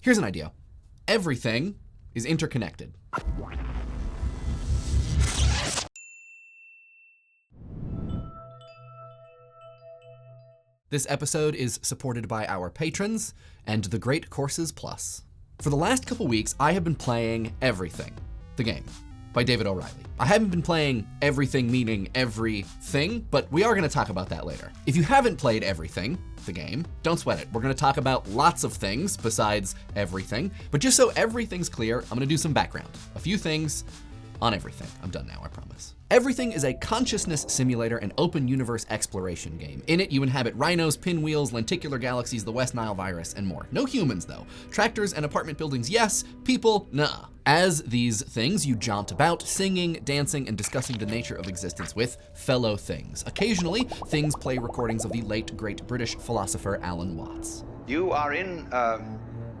Here's an idea. Everything is interconnected. This episode is supported by our patrons and the Great Courses Plus. For the last couple weeks, I have been playing Everything, the game, by David OReilly. I haven't been playing Everything meaning everything, but we are gonna talk about that later. If you haven't played Everything, the game, don't sweat it. We're gonna talk about lots of things besides everything, but just so everything's clear, I'm gonna do some background. A few things on everything. I'm done now, I promise. Everything is a consciousness simulator and open universe exploration game. In it, you inhabit rhinos, pinwheels, lenticular galaxies, the West Nile virus, and more. No humans, though. Tractors and apartment buildings, yes. People, nuh-uh. As these things, you jaunt about, singing, dancing, and discussing the nature of existence with fellow things. Occasionally, things play recordings of the late, great British philosopher Alan Watts. You are in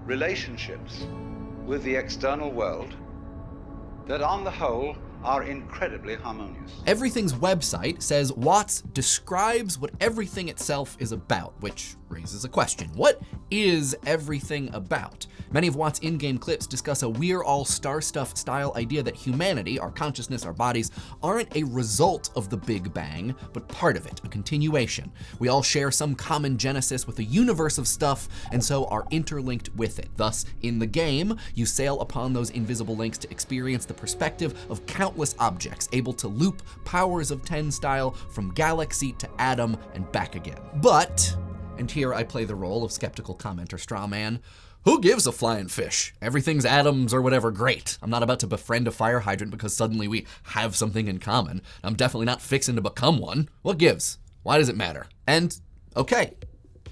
relationships with the external world that on the whole are incredibly harmonious. Everything's website says Watts describes what everything itself is about, which raises a question. What is everything about? Many of Watts' in-game clips discuss a we're all star stuff style idea that humanity, our consciousness, our bodies, aren't a result of the Big Bang, but part of it, a continuation. We all share some common genesis with a universe of stuff, and so are interlinked with it. Thus, in the game, you sail upon those invisible links to experience the perspective of countless objects, able to loop powers of 10 style from galaxy to atom and back again. But, and here I play the role of skeptical commenter straw man, who gives a flying fish? Everything's atoms or whatever, great. I'm not about to befriend a fire hydrant because suddenly we have something in common. I'm definitely not fixing to become one. What gives? Why does it matter? And, okay,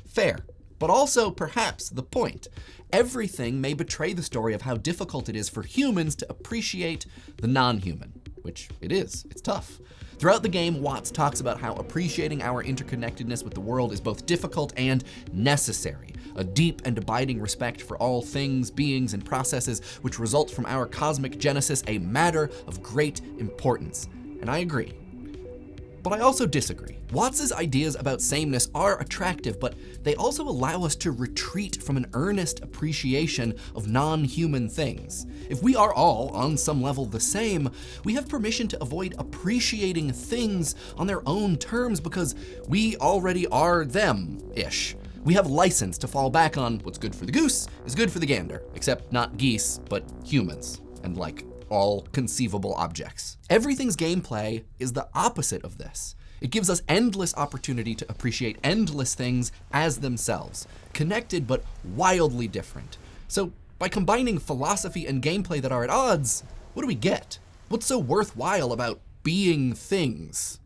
fair. But also, perhaps, the point. Everything may betray the story of how difficult it is for humans to appreciate the non-human, which it is. It's tough. Throughout the game, Watts talks about how appreciating our interconnectedness with the world is both difficult and necessary. A deep and abiding respect for all things, beings, and processes which result from our cosmic genesis, a matter of great importance. And I agree. But I also disagree. Watts's ideas about sameness are attractive, but they also allow us to retreat from an earnest appreciation of non-human things. If we are all, on some level, the same, we have permission to avoid appreciating things on their own terms because we already are them-ish. We have license to fall back on what's good for the goose is good for the gander, except not geese, but humans, and like all conceivable objects. Everything's gameplay is the opposite of this. It gives us endless opportunity to appreciate endless things as themselves, connected but wildly different. So by combining philosophy and gameplay that are at odds, what do we get? What's so worthwhile about being things?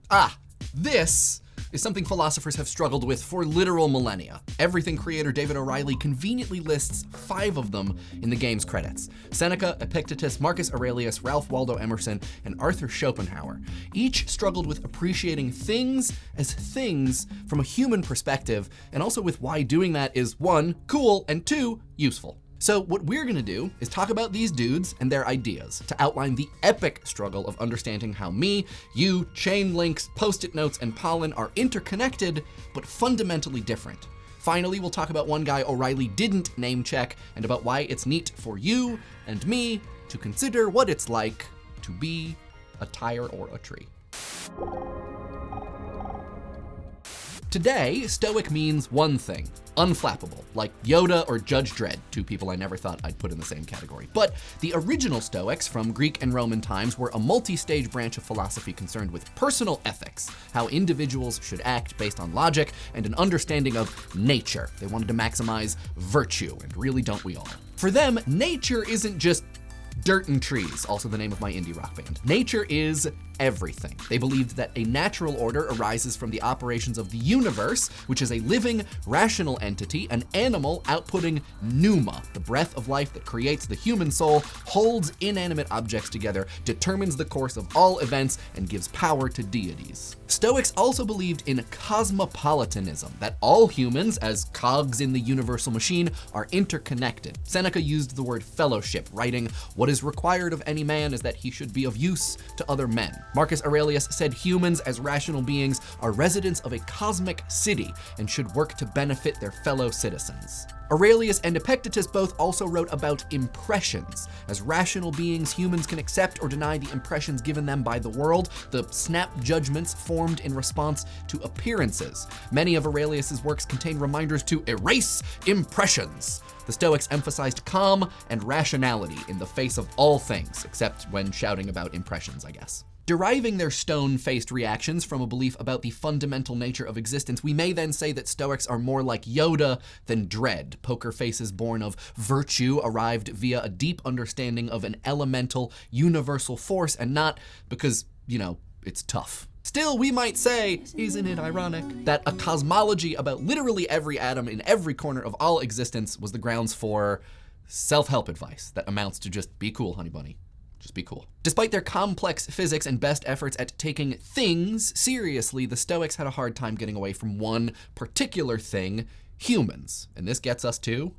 This is something philosophers have struggled with for literal millennia. Everything creator David OReilly conveniently lists 5 of them in the game's credits. Seneca, Epictetus, Marcus Aurelius, Ralph Waldo Emerson, and Arthur Schopenhauer. Each struggled with appreciating things as things from a human perspective, and also with why doing that is 1, cool, and 2, useful. So what we're gonna do is talk about these dudes and their ideas to outline the epic struggle of understanding how me, you, chain links, post-it notes, and pollen are interconnected, but fundamentally different. Finally, we'll talk about one guy OReilly didn't name check and about why it's neat for you and me to consider what it's like to be a tire or a tree. Today, Stoic means one thing, unflappable, like Yoda or Judge Dredd, 2 people I never thought I'd put in the same category. But the original Stoics from Greek and Roman times were a multi-stage branch of philosophy concerned with personal ethics, how individuals should act based on logic and an understanding of nature. They wanted to maximize virtue, and really don't we all? For them, nature isn't just dirt and trees, also the name of my indie rock band. Nature is everything. They believed that a natural order arises from the operations of the universe, which is a living, rational entity, an animal outputting pneuma, the breath of life that creates the human soul, holds inanimate objects together, determines the course of all events, and gives power to deities. Stoics also believed in cosmopolitanism, that all humans, as cogs in the universal machine, are interconnected. Seneca used the word fellowship, writing, "What is is required of any man is that he should be of use to other men. Marcus Aurelius said humans as rational beings are residents of a cosmic city and should work to benefit their fellow citizens. Aurelius and Epictetus both also wrote about impressions. As rational beings, humans can accept or deny the impressions given them by the world, the snap judgments formed in response to appearances. Many of Aurelius's works contain reminders to erase impressions. The Stoics emphasized calm and rationality in the face of all things, except when shouting about impressions, I guess. Deriving their stone-faced reactions from a belief about the fundamental nature of existence, we may then say that Stoics are more like Yoda than Dread, poker faces born of virtue arrived via a deep understanding of an elemental, universal force, and not because, it's tough. Still, we might say, isn't it ironic, that a cosmology about literally every atom in every corner of all existence was the grounds for self-help advice that amounts to just be cool, honey bunny. Just be cool. Despite their complex physics and best efforts at taking things seriously, the Stoics had a hard time getting away from one particular thing, humans. And this gets us to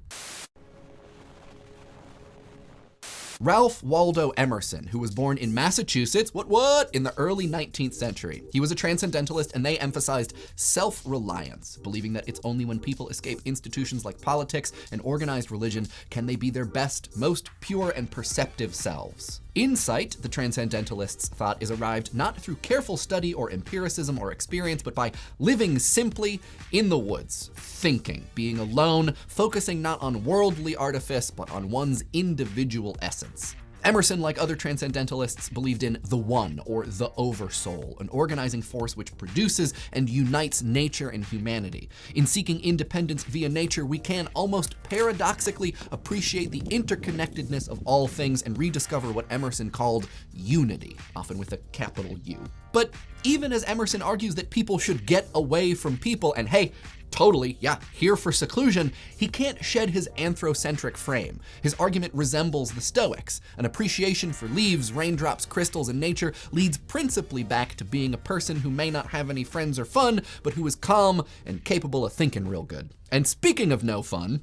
Ralph Waldo Emerson, who was born in Massachusetts, in the early 19th century. He was a transcendentalist, and they emphasized self-reliance, believing that it's only when people escape institutions like politics and organized religion can they be their best, most pure and perceptive selves. Insight, the transcendentalists thought, is arrived not through careful study or empiricism or experience, but by living simply in the woods, thinking, being alone, focusing not on worldly artifice, but on one's individual essence. Emerson, like other transcendentalists, believed in the One, or the Oversoul, an organizing force which produces and unites nature and humanity. In seeking independence via nature, we can almost paradoxically appreciate the interconnectedness of all things and rediscover what Emerson called unity, often with a capital U. But even as Emerson argues that people should get away from people, and hey, totally, yeah, here for seclusion, he can't shed his anthrocentric frame. His argument resembles the Stoics. An appreciation for leaves, raindrops, crystals, and nature leads principally back to being a person who may not have any friends or fun, but who is calm and capable of thinking real good. And speaking of no fun,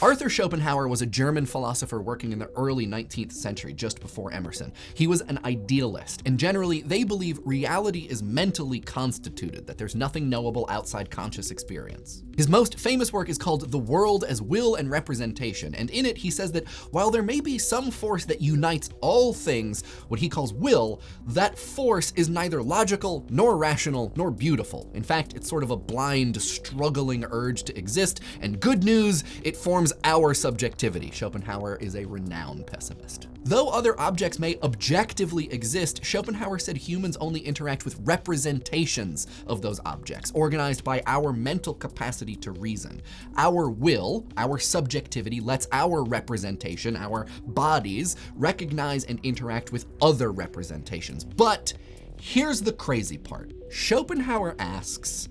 Arthur Schopenhauer was a German philosopher working in the early 19th century, just before Emerson. He was an idealist, and generally they believe reality is mentally constituted, that there's nothing knowable outside conscious experience. His most famous work is called The World as Will and Representation, and in it he says that while there may be some force that unites all things, what he calls will, that force is neither logical, nor rational, nor beautiful. In fact, it's sort of a blind, struggling urge to exist, and good news, it forms our subjectivity. Schopenhauer is a renowned pessimist. Though other objects may objectively exist, Schopenhauer said humans only interact with representations of those objects, organized by our mental capacity to reason. Our will, our subjectivity, lets our representation, our bodies, recognize and interact with other representations. But here's the crazy part. Schopenhauer asks,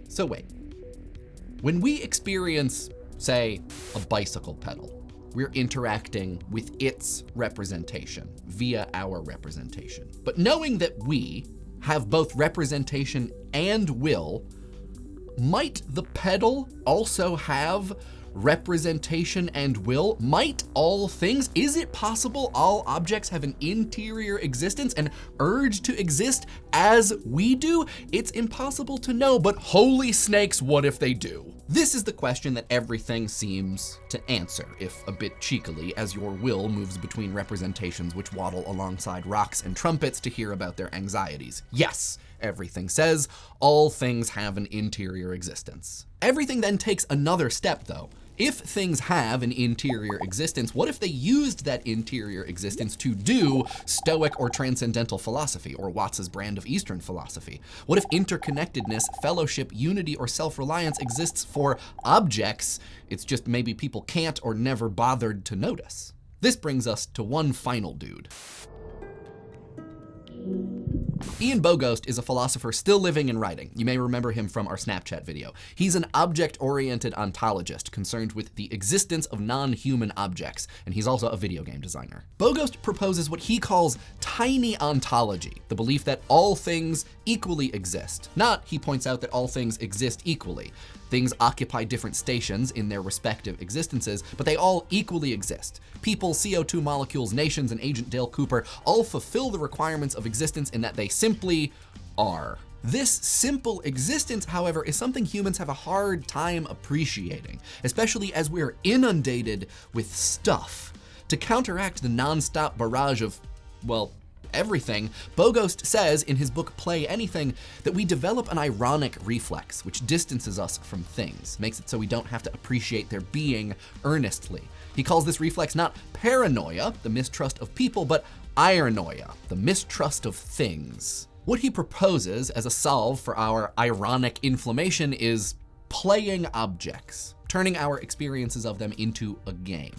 so wait, when we experience, say, a bicycle pedal, we're interacting with its representation via our representation. But knowing that we have both representation and will, might the pedal also have representation and will? Might all things? Is it possible all objects have an interior existence, an urge to exist as we do? It's impossible to know, but holy snakes, what if they do? This is the question that everything seems to answer, if a bit cheekily, as your will moves between representations which waddle alongside rocks and trumpets to hear about their anxieties. Yes, everything says all things have an interior existence. Everything then takes another step though. If things have an interior existence, what if they used that interior existence to do Stoic or transcendental philosophy, or Watts's brand of Eastern philosophy? What if interconnectedness, fellowship, unity, or self-reliance exists for objects? It's just maybe people can't or never bothered to notice. This brings us to one final dude. Ian Bogost is a philosopher still living and writing. You may remember him from our Snapchat video. He's an object-oriented ontologist concerned with the existence of non-human objects, and he's also a video game designer. Bogost proposes what he calls tiny ontology, the belief that all things equally exist. Not, he points out, that all things exist equally. Things occupy different stations in their respective existences, but they all equally exist. People, CO2 molecules, nations, and Agent Dale Cooper all fulfill the requirements of existence in that they simply are. This simple existence, however, is something humans have a hard time appreciating, especially as we're inundated with stuff. To counteract the non-stop barrage of, well, everything, Bogost says in his book Play Anything that we develop an ironic reflex which distances us from things, makes it so we don't have to appreciate their being earnestly. He calls this reflex not paranoia, the mistrust of people, but ironoia, the mistrust of things. What he proposes as a solve for our ironic inflammation is playing objects, turning our experiences of them into a game.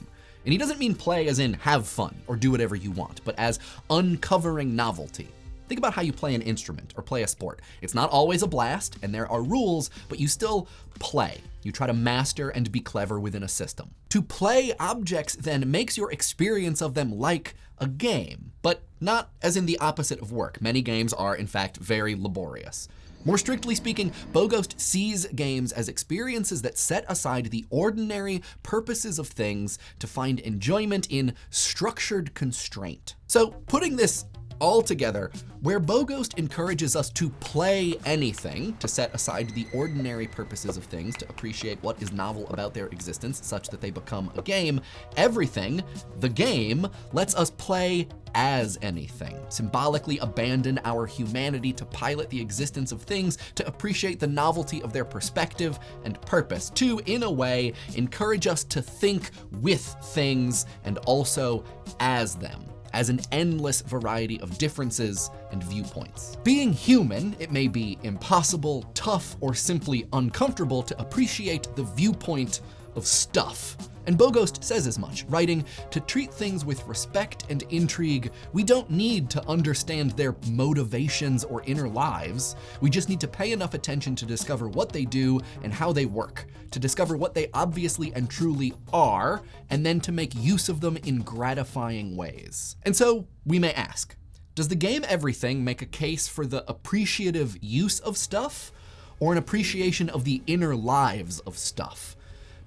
And he doesn't mean play as in have fun or do whatever you want, but as uncovering novelty. Think about how you play an instrument or play a sport. It's not always a blast, and there are rules, but you still play. You try to master and be clever within a system. To play objects then makes your experience of them like a game, but not as in the opposite of work. Many games are, in fact, very laborious. More strictly speaking, Bogost sees games as experiences that set aside the ordinary purposes of things to find enjoyment in structured constraint. So, putting this all together, where Bogost encourages us to play anything, to set aside the ordinary purposes of things, to appreciate what is novel about their existence such that they become a game, everything, the game, lets us play as anything, symbolically abandon our humanity to pilot the existence of things, to appreciate the novelty of their perspective and purpose, to, in a way, encourage us to think with things and also as them, as an endless variety of differences and viewpoints. Being human, it may be impossible, tough, or simply uncomfortable to appreciate the viewpoint of stuff. And Bogost says as much, writing, "To treat things with respect and intrigue, we don't need to understand their motivations or inner lives. We just need to pay enough attention to discover what they do and how they work, to discover what they obviously and truly are, and then to make use of them in gratifying ways." And so we may ask, does the game Everything make a case for the appreciative use of stuff, or an appreciation of the inner lives of stuff?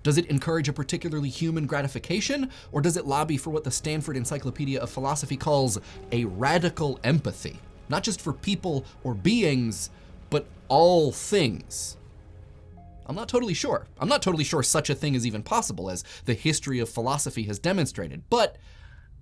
Does it encourage a particularly human gratification, or does it lobby for what the Stanford Encyclopedia of Philosophy calls a radical empathy? Not just for people or beings, but all things. I'm not totally sure. I'm not totally sure such a thing is even possible, as the history of philosophy has demonstrated, but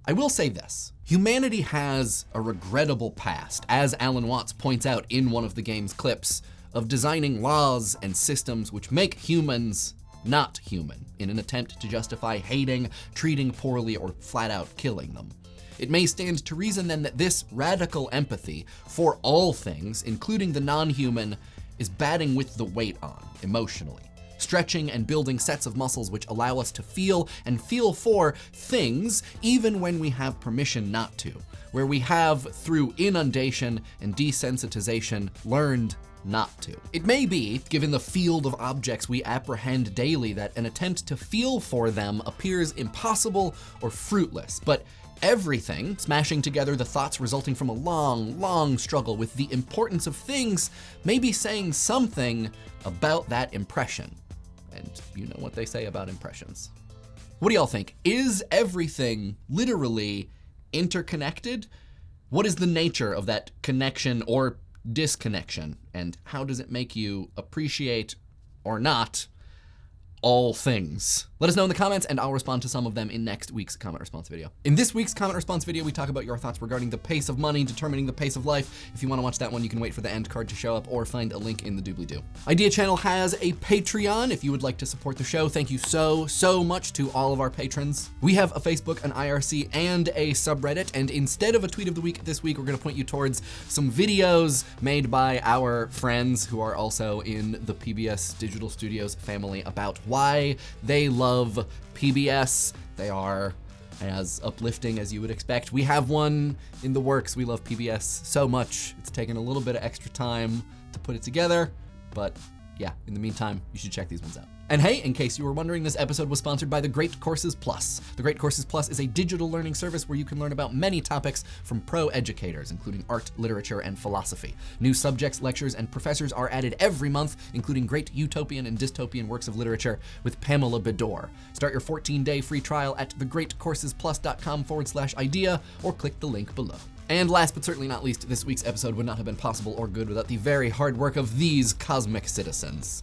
I will say this. Humanity has a regrettable past, as Alan Watts points out in one of the game's clips, of designing laws and systems which make humans not human, in an attempt to justify hating, treating poorly, or flat out killing them. It may stand to reason then that this radical empathy for all things, including the non-human, is batting with the weight on, emotionally, stretching and building sets of muscles which allow us to feel and feel for things even when we have permission not to, where we have, through inundation and desensitization, learned not to. It may be, given the field of objects we apprehend daily, that an attempt to feel for them appears impossible or fruitless, but Everything, smashing together the thoughts resulting from a long, long struggle with the importance of things, may be saying something about that impression. And you know what they say about impressions. What do y'all think? Is everything literally interconnected? What is the nature of that connection or disconnection? And how does it make you appreciate or not all things? Let us know in the comments and I'll respond to some of them in next week's comment response video. In this week's comment response video, we talk about your thoughts regarding the pace of money determining the pace of life. If you want to watch that one, you can wait for the end card to show up or find a link in the doobly-doo. Idea Channel has a Patreon if you would like to support the show. Thank you so much to all of our patrons. We have a Facebook, an IRC, and a subreddit, and instead of a tweet of the week this week, we're gonna point you towards some videos made by our friends who are also in the PBS Digital Studios family about why they love PBS. They are as uplifting as you would expect. We have one in the works. We love PBS so much. It's taken a little bit of extra time to put it together, but yeah, in the meantime, you should check these ones out. And hey, in case you were wondering, this episode was sponsored by the Great Courses Plus. The Great Courses Plus is a digital learning service where you can learn about many topics from pro educators, including art, literature, and philosophy. New subjects, lectures, and professors are added every month, including great utopian and dystopian works of literature with Pamela Bedore. Start your 14-day free trial at thegreatcoursesplus.com/idea or click the link below. And last but certainly not least, this week's episode would not have been possible or good without the very hard work of these cosmic citizens.